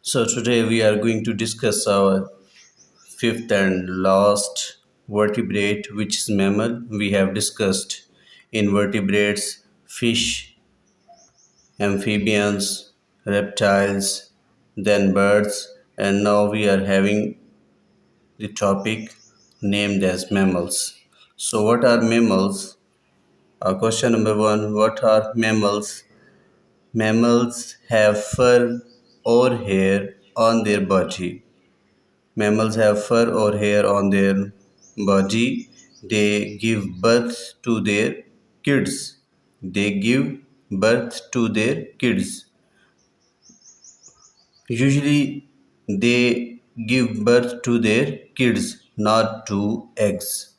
So today we are going to discuss our fifth and last vertebrate, which is mammal. We have discussed invertebrates, fish, amphibians, reptiles, then birds, and now we are having the topic named as mammals. So what are mammals? Question number one, what are mammals? Mammals have fur or hair on their body. Mammals have fur or hair on their body. They give birth to their kids. They give birth to their kids. Usually, they give birth to their kids, not to eggs.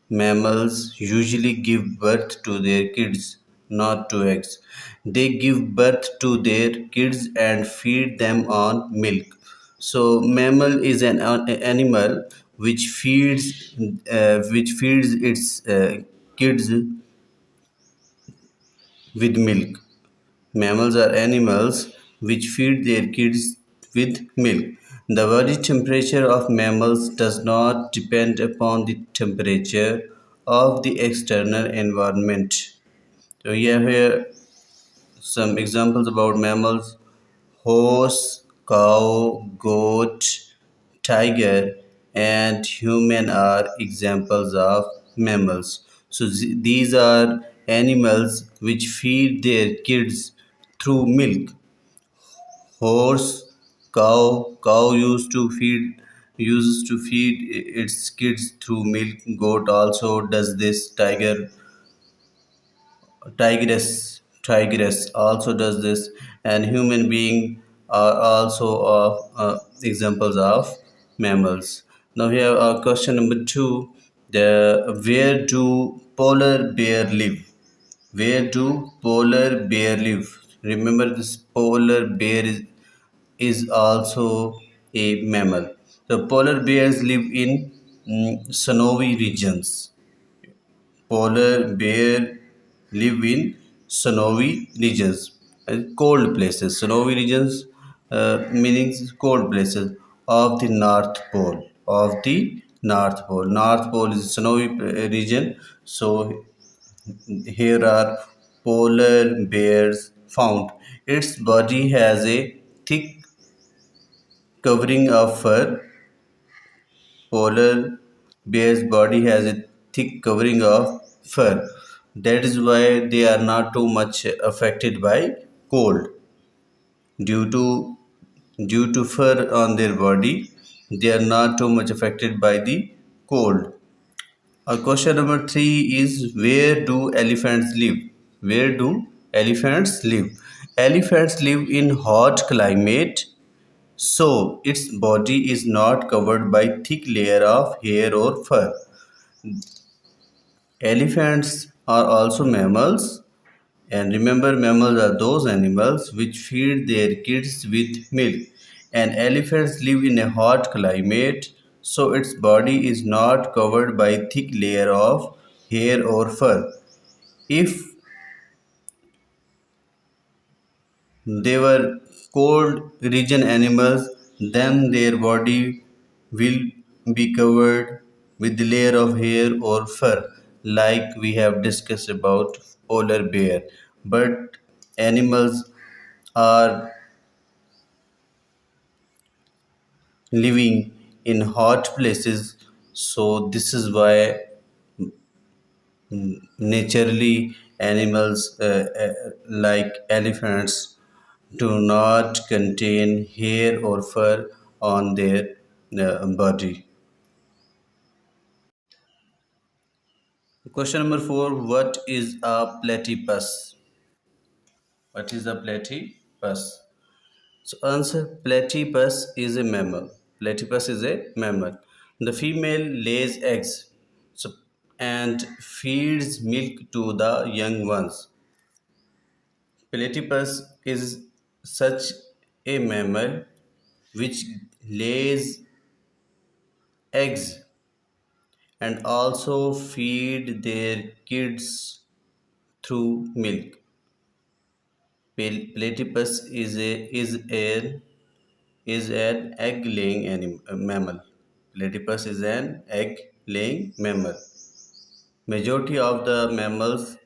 Mammals usually give birth to their kids, not to eggs. They give birth to their kids and feed them on milk. So, mammal is an animal which feeds its kids with milk. Mammals are animals which feed their kids with milk. The body temperature of mammals does not depend upon the temperature of the external environment. So we have here some examples about mammals: horse, cow, goat, tiger, and human are examples of mammals. So these are animals which feed their kids through milk. Horse, cow used to feed its kids through milk. Goat also does this. Tigress also does this, and human being are also examples of mammals. Now we have question number two. Where do polar bear live? Where do polar bear live? Remember, this polar bear is also a mammal. The polar bears live in snowy regions. Polar bear live in snowy regions, cold places. Snowy regions meaning cold places of the North Pole. Of the North Pole. North Pole is a snowy region. So here are polar bears found. Its body has a thick covering of fur. Polar bear's body has a thick covering of fur. That is why they are not too much affected by cold. Due to due to fur on their body, they are not too much affected by the cold. Question number three is, where do elephants live? Where do elephants live? Elephants live in hot climate, so its body is not covered by thick layer of hair or fur. Elephants are also mammals, and remember, mammals are those animals which feed their kids with milk. And elephants live in a hot climate, so its body is not covered by thick layer of hair or fur. If they were cold region animals, then their body will be covered with the layer of hair or fur, like we have discussed about polar bear. But animals are living in hot places, so this is why naturally animals like elephants do not contain hair or fur on their body. Question number four, what is a platypus? What is a platypus? So answer, platypus is a mammal. Platypus is a mammal. The female lays eggs, so, and feeds milk to the young ones. Platypus is such a mammal which lays eggs and also feed their kids through milk. Platypus is a is an egg-laying mammal. Platypus is an egg-laying mammal. Majority of the mammals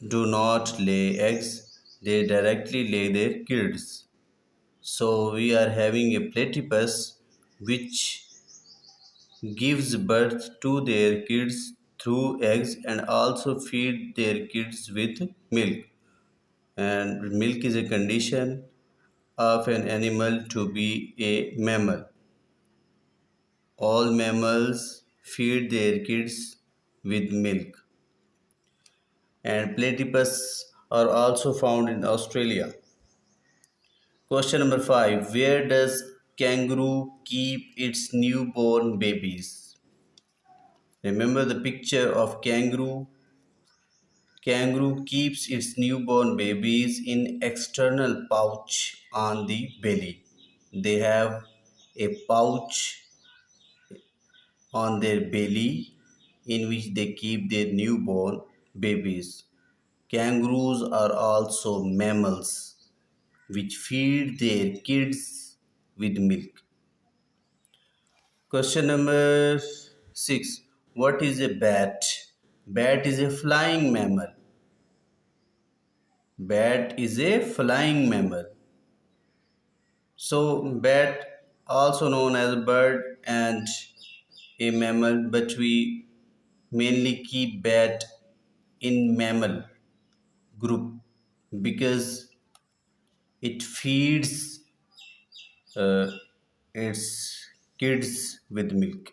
do not lay eggs, they directly lay their kids. So we are having a platypus which gives birth to their kids through eggs and also feed their kids with milk. And milk is a condition of an animal to be a mammal. All mammals feed their kids with milk. And platypus are also found in Australia. Question number 5. Where does kangaroo keep its newborn babies? Remember the picture of kangaroo. Kangaroo keeps its newborn babies in external pouch on the belly. They have a pouch on their belly in which they keep their newborn babies. Kangaroos are also mammals which feed their kids with milk. Question number 6. What is a bat? Bat is a flying mammal. Bat is a flying mammal. So, bat also known as a bird and a mammal, but we mainly keep bat in mammal group because it feeds uh, its kids with milk.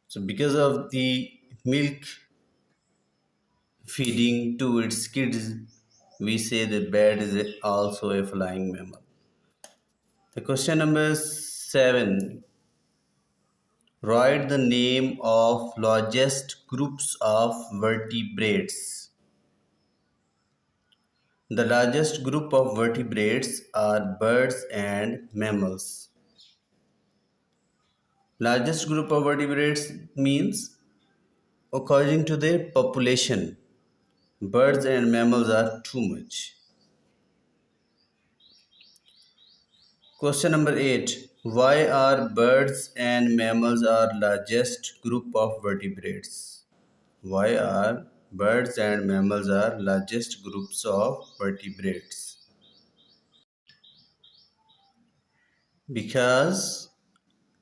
So, because of the milk feeding to its kids, we say that bat is also a flying mammal. The question number 7. Write the name of largest groups of vertebrates. The largest group of vertebrates are birds and mammals. Largest group of vertebrates means according to their population. Birds and mammals are too much. Question number 8. Why are birds and mammals our largest group of vertebrates? Why are birds and mammals our largest groups of vertebrates? Because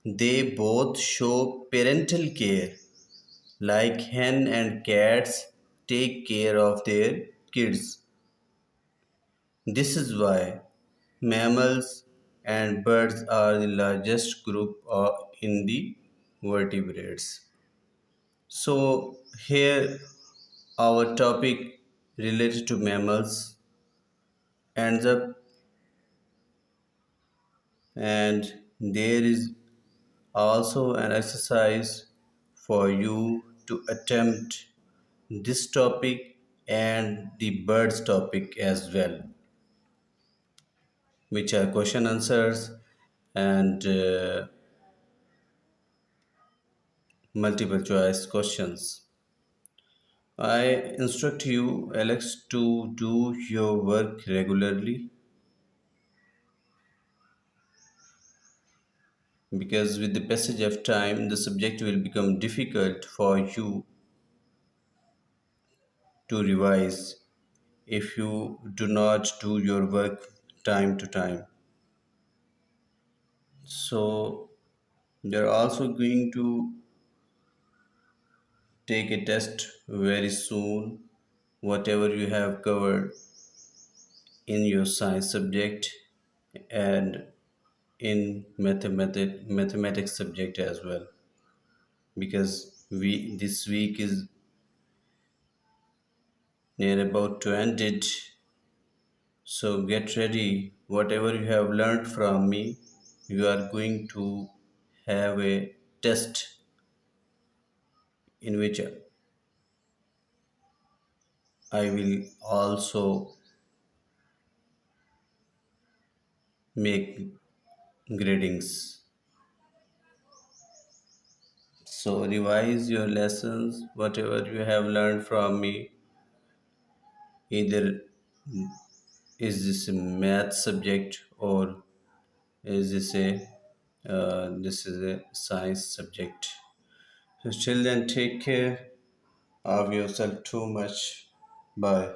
they both show parental care, like hen and cats take care of their kids. This is why mammals and birds are the largest group in the vertebrates. So, here our topic related to mammals ends up, and there is also an exercise for you to attempt this topic and the birds topic as well, which are question answers and multiple choice questions. I instruct you, Alex, to do your work regularly because with the passage of time, the subject will become difficult for you to revise if you do not do your work time to time. So, they're also going to take a test very soon, whatever you have covered in your science subject and in mathematics subject as well, because we this week is near about to end it. So get ready, whatever you have learned from me, you are going to have a test in which I will also make gradings. So revise your lessons, whatever you have learned from me, Either is this a math subject or is this is a science subject. So till then, take care of yourself too much. Bye.